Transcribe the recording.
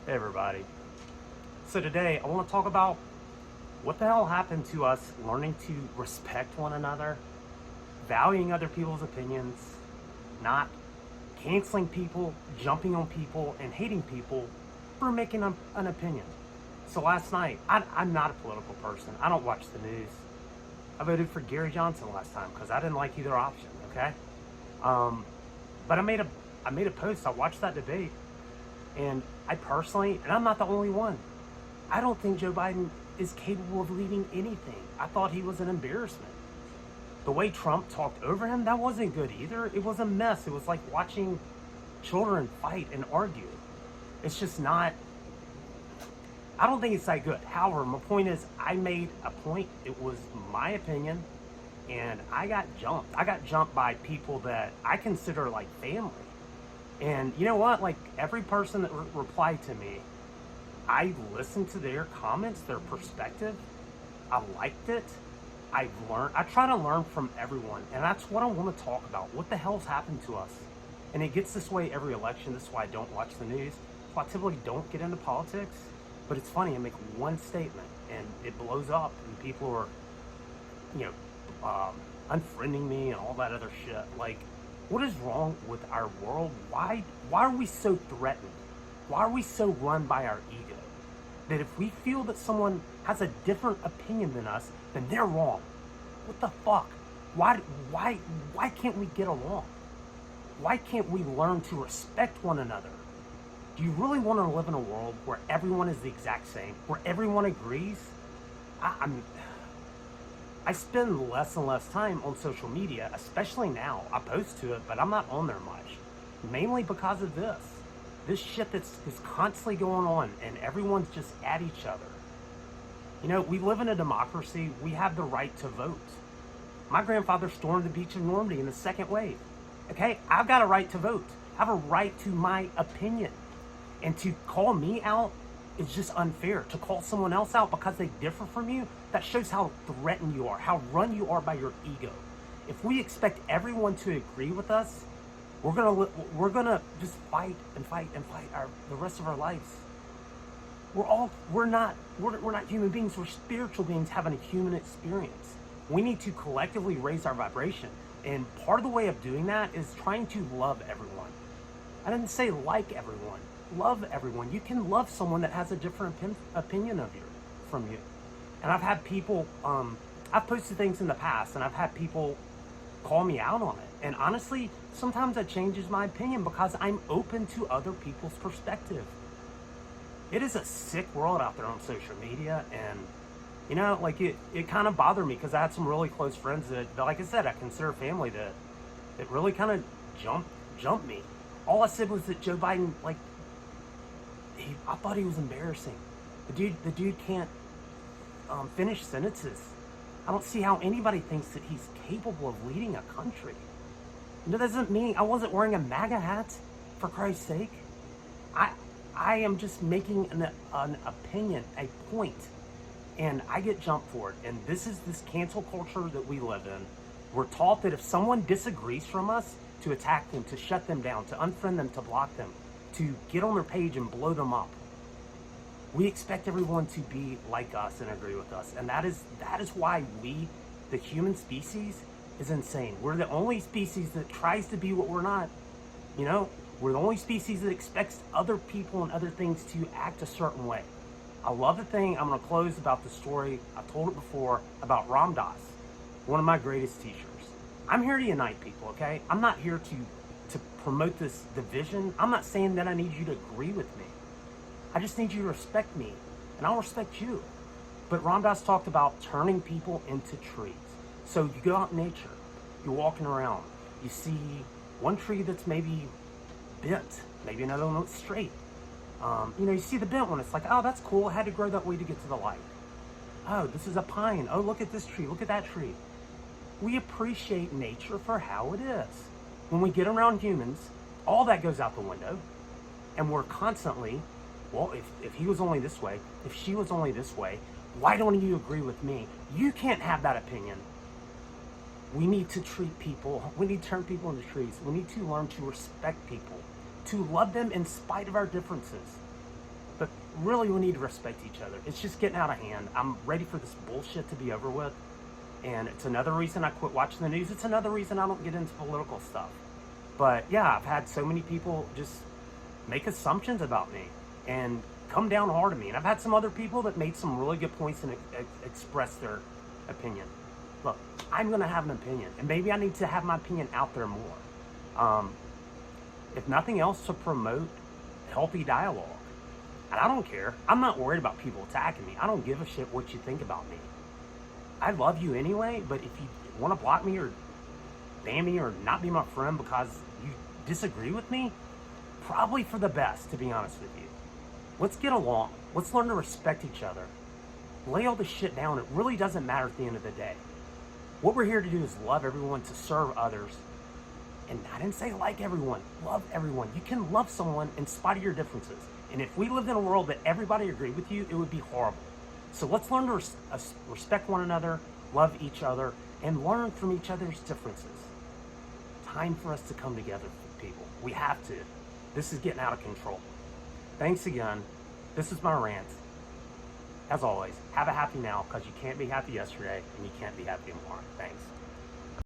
Hey everybody. So today I want to talk about what the hell happened to us learning to respect one another, valuing other people's opinions, not canceling people, jumping on people, and hating people for making an opinion. So last night, I'm not a political person. I don't watch the news. I voted for Gary Johnson last time because I didn't like either option. Okay, but I made a post. I watched that debate, and I personally, and I'm not the only one, I don't think Joe Biden is capable of leading anything. I thought he was an embarrassment. The way Trump talked over him, that wasn't good either. It was a mess. It was like watching children fight and argue. It's just not, I don't think it's that good. However, my point is, I made a point. It was my opinion, and I got jumped. I got jumped by people that I consider like family. And you know what? Like every person that replied to me, I listened to their comments, their perspective. I liked it. I've learned. I try to learn from everyone, and that's what I want to talk about. What the hell's happened to us? And it gets this way every election. This is why I don't watch the news. So I typically don't get into politics. But it's funny. I make one statement, and it blows up, and people are, you know, unfriending me and all that other shit. Like, what is wrong with our world? Why are we so threatened? Why are we so run by our ego? That if we feel that someone has a different opinion than us, then they're wrong. What the fuck? Why can't we get along? Why can't we learn to respect one another? Do you really want to live in a world where everyone is the exact same, where everyone agrees? I spend less and less time on social media, especially now. I post to it, but I'm not on there much. Mainly because of this shit that's constantly going on, and everyone's just at each other. You know, we live in a democracy. We have the right to vote. My grandfather stormed the beach of Normandy in the second wave. Okay, I've got a right to vote. I have a right to my opinion. And to call me out is just unfair. To call someone else out because they differ from you, that shows how threatened you are, how run you are by your ego. If we expect everyone to agree with us, we're gonna just fight and fight and fight the rest of our lives. We're not human beings. We're spiritual beings having a human experience. We need to collectively raise our vibration, and part of the way of doing that is trying to love everyone. I didn't say like everyone. Love everyone. You can love someone that has a different opinion from you. And I've had people. I've posted things in the past, and I've had people call me out on it. And honestly, sometimes that changes my opinion because I'm open to other people's perspective. It is a sick world out there on social media, and you know, like it kind of bothered me because I had some really close friends that, like I said, I consider family that really kind of jumped me. All I said was that Joe Biden, like, I thought he was embarrassing. The dude can't finish sentences. I don't see how anybody thinks that he's capable of leading a country. That doesn't mean I wasn't wearing a MAGA hat, for Christ's sake. I am just making an opinion, a point, and I get jumped for it. And this is this cancel culture that we live in. We're taught that if someone disagrees from us, to attack them, to shut them down, to unfriend them, to block them, to get on their page and blow them up. We expect everyone to be like us and agree with us. And that is why we, the human species, is insane. We're the only species that tries to be what we're not. You know, we're the only species that expects other people and other things to act a certain way. I love the thing. I'm going to close about the story. I told it before about Ram Dass, one of my greatest teachers. I'm here to unite people, okay? I'm not here to promote this division. I'm not saying that I need you to agree with me. I just need you to respect me, and I'll respect you. But Ram Dass talked about turning people into trees. So you go out in nature, you're walking around, you see one tree that's maybe bent, maybe another one that's straight. You know, you see the bent one, it's like, oh, that's cool, it had to grow that way to get to the light. Oh, this is a pine. Oh, look at this tree, look at that tree. We appreciate nature for how it is. When we get around humans, all that goes out the window, and we're constantly, well, if he was only this way, if she was only this way, why don't you agree with me? You can't have that opinion. We need to treat people, we need to turn people into trees. We need to learn to respect people, to love them in spite of our differences. But really, we need to respect each other. It's just getting out of hand. I'm ready for this bullshit to be over with. And it's another reason I quit watching the news. It's another reason I don't get into political stuff. But yeah, I've had so many people just make assumptions about me and come down hard on me. And I've had some other people that made some really good points and expressed their opinion. Look, I'm going to have an opinion. And maybe I need to have my opinion out there more. If nothing else, to promote healthy dialogue. And I don't care. I'm not worried about people attacking me. I don't give a shit what you think about me. I love you anyway, but if you want to block me or ban me or not be my friend because you disagree with me, probably for the best, to be honest with you. Let's get along. Let's learn to respect each other. Lay all this shit down. It really doesn't matter at the end of the day. What we're here to do is love everyone, to serve others. And I didn't say like everyone. Love everyone. You can love someone in spite of your differences. And if we lived in a world that everybody agreed with you, it would be horrible. So let's learn to respect one another, love each other, and learn from each other's differences. Time for us to come together, people. We have to. This is getting out of control. Thanks again. This is my rant. As always, have a happy now, because you can't be happy yesterday and you can't be happy tomorrow. Thanks.